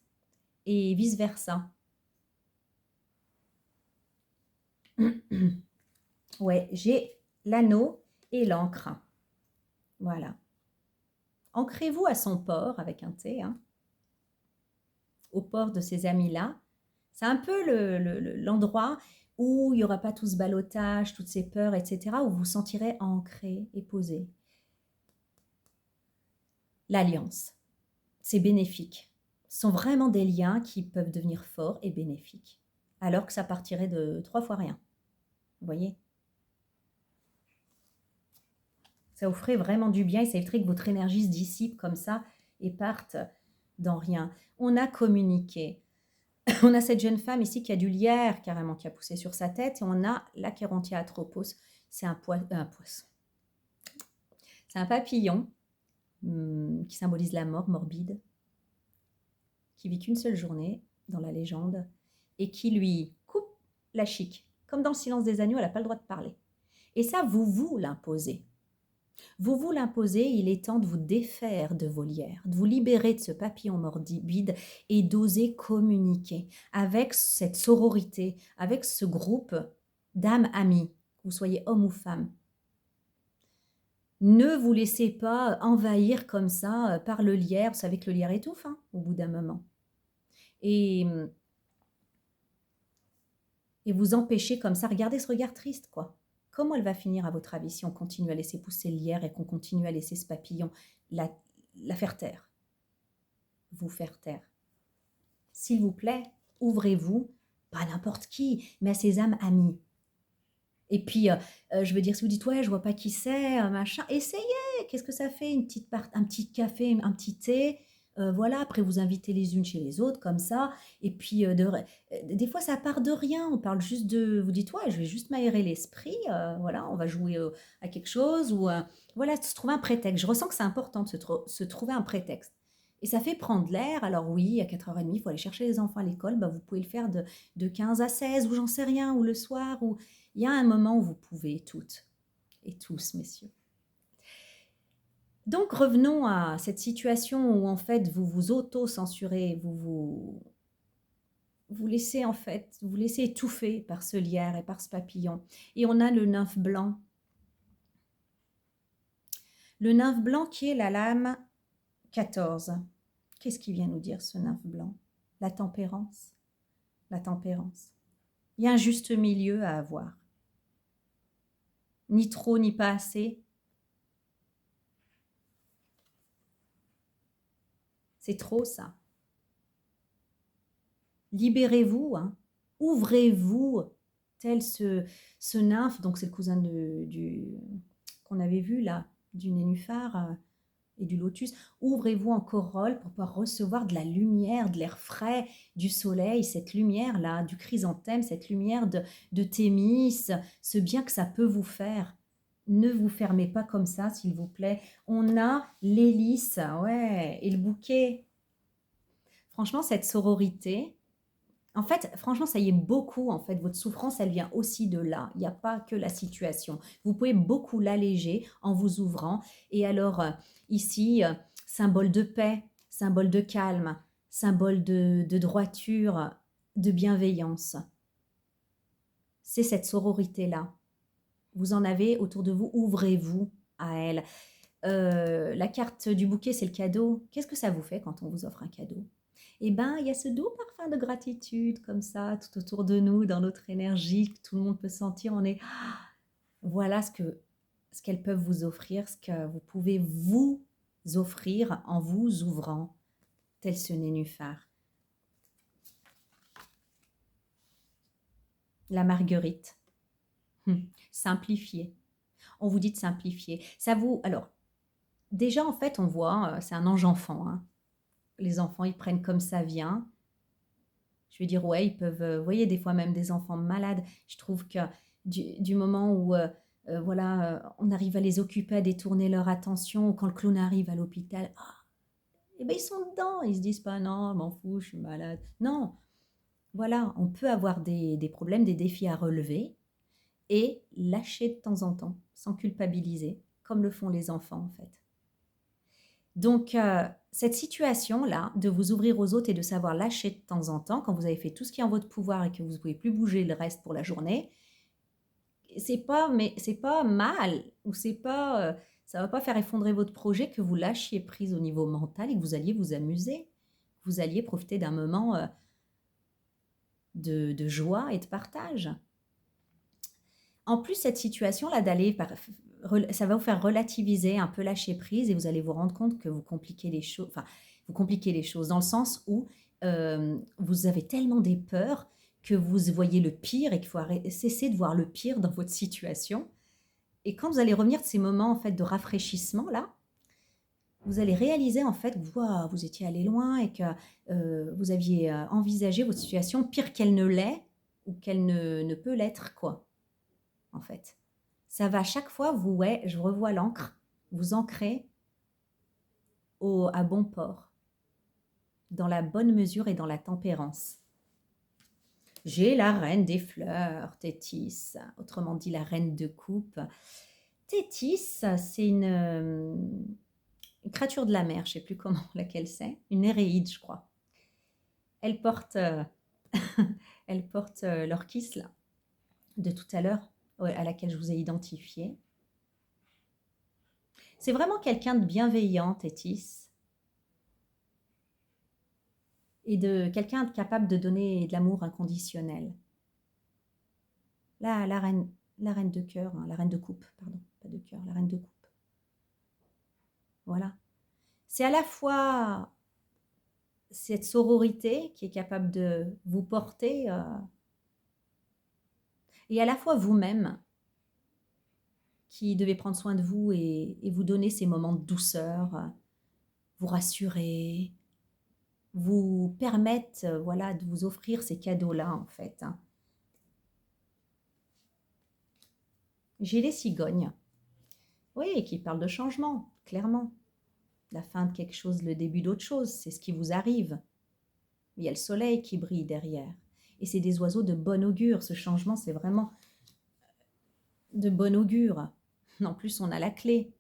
Et vice-versa. Ouais, j'ai l'anneau et l'encre. Voilà. Ancrez-vous à son port avec un T, hein, au port de ces amis-là. C'est un peu l'endroit où il n'y aura pas tout ce ballottage, toutes ces peurs, etc., où vous vous sentirez ancré et posé. L'alliance, c'est bénéfique. Ce sont vraiment des liens qui peuvent devenir forts et bénéfiques, alors que ça partirait de 3 fois rien. Vous voyez? Ça vous ferait vraiment du bien et ça éviterait que votre énergie se dissipe comme ça et parte dans rien. On a communiqué. On a cette jeune femme ici qui a du lierre carrément qui a poussé sur sa tête et on a la Kérantia atropos. C'est un poisson. C'est un papillon qui symbolise la mort morbide, qui vit qu'une seule journée dans la légende et qui lui coupe la chique. Comme dans le silence des agneaux, elle n'a pas le droit de parler. Et ça, vous l'imposez. Vous l'imposez, il est temps de vous défaire de vos lierres, de vous libérer de ce papillon morbide et d'oser communiquer avec cette sororité, avec ce groupe d'âmes amies, que vous soyez homme ou femme. Ne vous laissez pas envahir comme ça par le lierre. Vous savez que le lierre étouffe au bout d'un moment. Et vous empêchez comme ça. Regardez ce regard triste, quoi. Comment elle va finir, à votre avis, si on continue à laisser pousser le lierre et qu'on continue à laisser ce papillon la faire taire? Vous faire taire. S'il vous plaît, ouvrez-vous, pas à n'importe qui, mais à ses âmes amies. Et puis, je veux dire, si vous dites, ouais, je vois pas qui c'est, machin, essayez. Qu'est-ce que ça fait? Un petit café, un petit thé. Voilà, après vous invitez les unes chez les autres, comme ça. Et puis, des fois, ça part de rien. On parle juste de... Vous dites, ouais, je vais juste m'aérer l'esprit. Voilà, on va jouer à quelque chose. Ou voilà, se trouver un prétexte. Je ressens que c'est important de se trouver un prétexte. Et ça fait prendre l'air. Alors oui, à 4h30, il faut aller chercher les enfants à l'école. Bah, vous pouvez le faire de 15 à 16, ou j'en sais rien, ou le soir, ou... Il y a un moment où vous pouvez toutes et tous, messieurs. Donc, revenons à cette situation où, en fait, vous vous auto-censurez, vous laissez, en fait, vous laissez étouffer par ce lierre et par ce papillon. Et on a le nymphe blanc. Le nymphe blanc qui est la lame 14. Qu'est-ce qu'il vient nous dire, ce nymphe blanc? La tempérance. La tempérance. Il y a un juste milieu à avoir. Ni trop, ni pas assez. C'est trop, ça. Libérez-vous, ouvrez-vous, tel ce nymphe, donc c'est le cousin qu'on avait vu là, du nénuphar et du lotus. Ouvrez-vous en corolle pour pouvoir recevoir de la lumière, de l'air frais, du soleil, cette lumière-là, du chrysanthème, cette lumière de Thémis, ce bien que ça peut vous faire. Ne vous fermez pas comme ça, s'il vous plaît. On a l'hélice, ouais, et le bouquet. Franchement, cette sororité, en fait, franchement, ça y est beaucoup. En fait, votre souffrance, elle vient aussi de là. Il n'y a pas que la situation. Vous pouvez beaucoup l'alléger en vous ouvrant. Et alors, ici, symbole de paix, symbole de calme, symbole de droiture, de bienveillance. C'est cette sororité-là. Vous en avez autour de vous. Ouvrez-vous à elle. La carte du bouquet, c'est le cadeau. Qu'est-ce que ça vous fait quand on vous offre un cadeau? Eh bien, il y a ce doux parfum de gratitude comme ça, tout autour de nous, dans notre énergie, que tout le monde peut sentir. On est... Voilà ce qu'elles peuvent vous offrir, ce que vous pouvez vous offrir en vous ouvrant, tel ce nénuphar. La marguerite. Simplifier. On vous dit de simplifier. Ça vous... Alors, déjà, en fait, on voit, c'est un ange enfant, Les enfants, ils prennent comme ça vient. Je vais dire, ouais, ils peuvent... vous voyez, des fois même des enfants malades. Je trouve que du moment où on arrive à les occuper, à détourner leur attention, ou quand le clown arrive à l'hôpital, eh ben, ils sont dedans. Ils se disent pas, non, je m'en fous, je suis malade. Non, voilà, on peut avoir des problèmes, des défis à relever et lâcher de temps en temps, sans culpabiliser, comme le font les enfants en fait. Donc, cette situation-là, de vous ouvrir aux autres et de savoir lâcher de temps en temps, quand vous avez fait tout ce qui est en votre pouvoir et que vous ne pouvez plus bouger le reste pour la journée, c'est pas mal, ou c'est pas, ça va pas faire effondrer votre projet que vous lâchiez prise au niveau mental et que vous alliez vous amuser, que vous alliez profiter d'un moment de joie et de partage. En plus, cette situation-là ça va vous faire relativiser, un peu lâcher prise et vous allez vous rendre compte que vous compliquez les choses, enfin, vous compliquez les choses dans le sens où vous avez tellement des peurs que vous voyez le pire et qu'il faut cesser de voir le pire dans votre situation. Et quand vous allez revenir de ces moments en fait de rafraîchissement là, vous allez réaliser en fait que vous étiez allé loin et que vous aviez envisagé votre situation pire qu'elle ne l'est ou qu'elle ne peut l'être, quoi, en fait. Ça va à chaque fois, je revois l'encre, vous ancrez à bon port, dans la bonne mesure et dans la tempérance. J'ai la reine des fleurs, Tétis, autrement dit la reine de coupe. Tétis, c'est une créature de la mer, je ne sais plus comment laquelle c'est, une Néréide, je crois. Elle porte, elle porte l'orchis là, de tout à l'heure, à laquelle je vous ai identifié. C'est vraiment quelqu'un de bienveillant, Tétis, et de quelqu'un capable de donner de l'amour inconditionnel. Là, la reine de cœur, hein, la reine de coupe, pardon, pas de cœur, la reine de coupe. Voilà. C'est à la fois cette sororité qui est capable de vous porter et à la fois vous-même qui devez prendre soin de vous et vous donner ces moments de douceur, vous rassurer, vous permettre voilà, de vous offrir ces cadeaux-là en fait. Hein. J'ai les cigognes, oui, qui parlent de changement, clairement. La fin de quelque chose, le début d'autre chose, c'est ce qui vous arrive. Il y a le soleil qui brille derrière. Et c'est des oiseaux de bon augure. Ce changement, c'est vraiment de bon augure. En plus, on a la clé.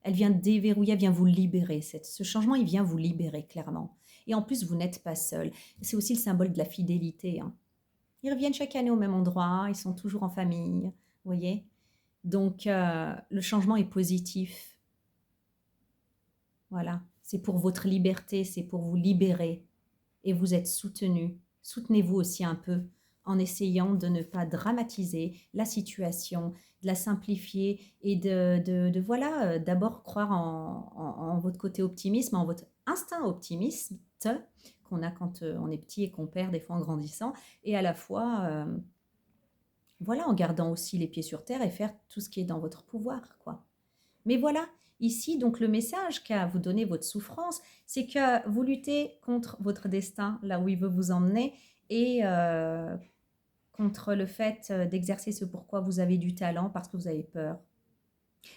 Elle vient déverrouiller, elle vient vous libérer. Ce changement, il vient vous libérer, clairement. Et en plus, vous n'êtes pas seul. C'est aussi le symbole de la fidélité. Hein. Ils reviennent chaque année au même endroit, ils sont toujours en famille, vous voyez. Donc, le changement est positif. Voilà, c'est pour votre liberté, c'est pour vous libérer. Et vous êtes soutenu. Soutenez-vous aussi un peu en essayant de ne pas dramatiser la situation, de la simplifier et voilà, d'abord croire en votre côté optimisme, en votre instinct optimiste qu'on a quand on est petit et qu'on perd des fois en grandissant, et à la fois, voilà, en gardant aussi les pieds sur terre et faire tout ce qui est dans votre pouvoir, quoi. Mais voilà, ici, donc le message qu'a vous donné votre souffrance, c'est que vous luttez contre votre destin, là où il veut vous emmener, et contre le fait d'exercer ce pourquoi vous avez du talent parce que vous avez peur.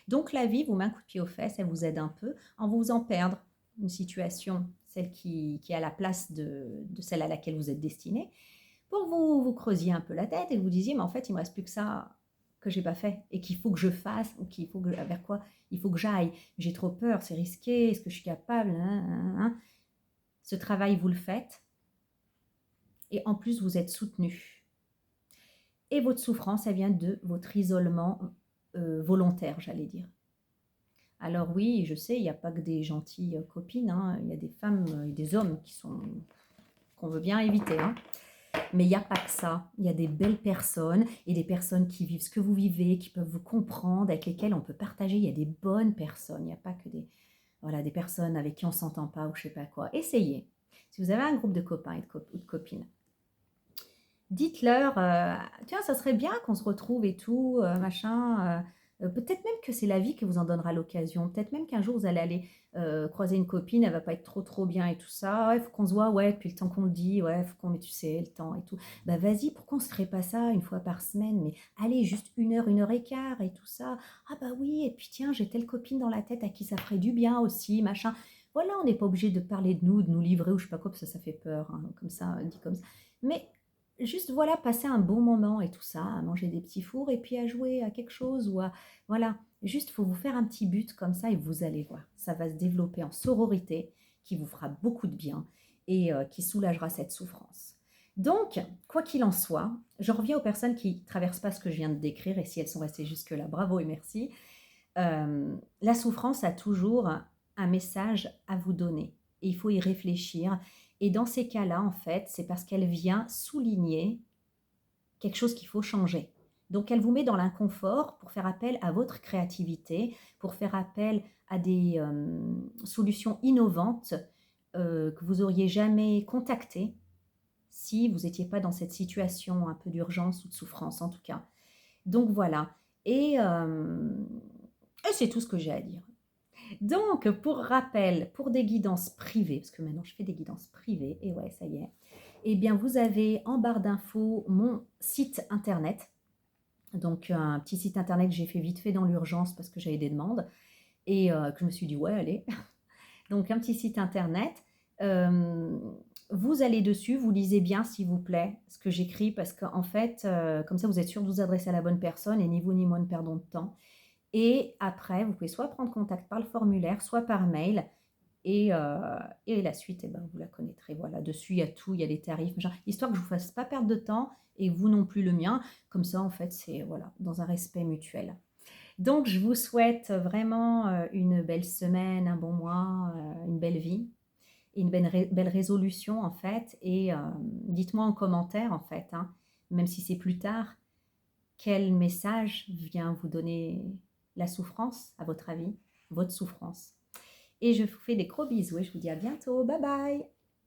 Donc la vie vous met un coup de pied aux fesses, elle vous aide un peu en vous faisant perdre une situation, celle qui est à la place de celle à laquelle vous êtes destiné, pour vous creusiez un peu la tête et vous disiez, mais en fait, il ne me reste plus que ça que j'ai pas fait et qu'il faut que je fasse ou qu'il faut que vers quoi il faut que j'aille. J'ai trop peur, c'est risqué, est-ce que je suis capable Ce travail, vous le faites et en plus, vous êtes soutenu. Et votre souffrance, elle vient de votre isolement volontaire, j'allais dire. Alors oui, je sais, il n'y a pas que des gentilles copines, hein, il y a des femmes et des hommes qu'on veut bien éviter, hein. Mais il n'y a pas que ça. Il y a des belles personnes et des personnes qui vivent ce que vous vivez, qui peuvent vous comprendre, avec lesquelles on peut partager. Il y a des bonnes personnes. Il n'y a pas que des personnes avec qui on ne s'entend pas ou je ne sais pas quoi. Essayez. Si vous avez un groupe de copains et de copines, dites-leur, tiens, ça serait bien qu'on se retrouve et tout, machin. Peut-être même que c'est la vie qui vous en donnera l'occasion. Peut-être même qu'un jour, vous allez aller croiser une copine, elle va pas être trop bien et tout ça. Ouais, faut qu'on se voit, ouais, depuis le temps qu'on le dit, ouais, faut qu'on, mais tu sais, le temps et tout. Bah vas-y, pourquoi on se ferait pas ça une fois par semaine? Mais allez, juste 1 heure et quart et tout ça. Ah bah oui, et puis tiens, j'ai telle copine dans la tête à qui ça ferait du bien aussi, machin. Voilà, on n'est pas obligé de parler de nous livrer ou je sais pas quoi, parce que ça fait peur, hein, comme ça, dit comme ça. Mais juste voilà, passer un bon moment et tout ça, à manger des petits fours et puis à jouer à quelque chose ou à voilà, juste faut vous faire un petit but comme ça et vous allez voir, ça va se développer en sororité qui vous fera beaucoup de bien et qui soulagera cette souffrance. Donc, quoi qu'il en soit, je reviens aux personnes qui traversent pas ce que je viens de décrire et si elles sont restées jusque-là, bravo et merci. La souffrance a toujours un message à vous donner et il faut y réfléchir. Et dans ces cas-là, en fait, c'est parce qu'elle vient souligner quelque chose qu'il faut changer. Donc, elle vous met dans l'inconfort pour faire appel à votre créativité, pour faire appel à des solutions innovantes que vous auriez jamais contactées si vous n'étiez pas dans cette situation un peu d'urgence ou de souffrance en tout cas. Donc voilà, et c'est tout ce que j'ai à dire. Donc, pour rappel, pour des guidances privées, parce que maintenant je fais des guidances privées, et ouais, ça y est, eh bien vous avez en barre d'infos mon site internet. Donc, un petit site internet que j'ai fait vite fait dans l'urgence parce que j'avais des demandes et que je me suis dit, ouais, allez. Donc, un petit site internet. Euh, Vous allez dessus, vous lisez bien, s'il vous plaît, ce que j'écris parce qu'en fait, comme ça, vous êtes sûr de vous adresser à la bonne personne et ni vous ni moi ne perdons de temps. Et après, vous pouvez soit prendre contact par le formulaire, soit par mail. Et la suite, eh ben, vous la connaîtrez. Voilà, dessus, il y a tout, il y a les tarifs, machin, histoire que je ne vous fasse pas perdre de temps et vous non plus le mien. Comme ça, en fait, c'est voilà, dans un respect mutuel. Donc, je vous souhaite vraiment une belle semaine, un bon mois, une belle vie, et une belle résolution, en fait. Et dites-moi en commentaire, en fait, hein, même si c'est plus tard, quel message vient vous donner la souffrance, à votre avis, votre souffrance. Et je vous fais des gros bisous et je vous dis à bientôt. Bye bye!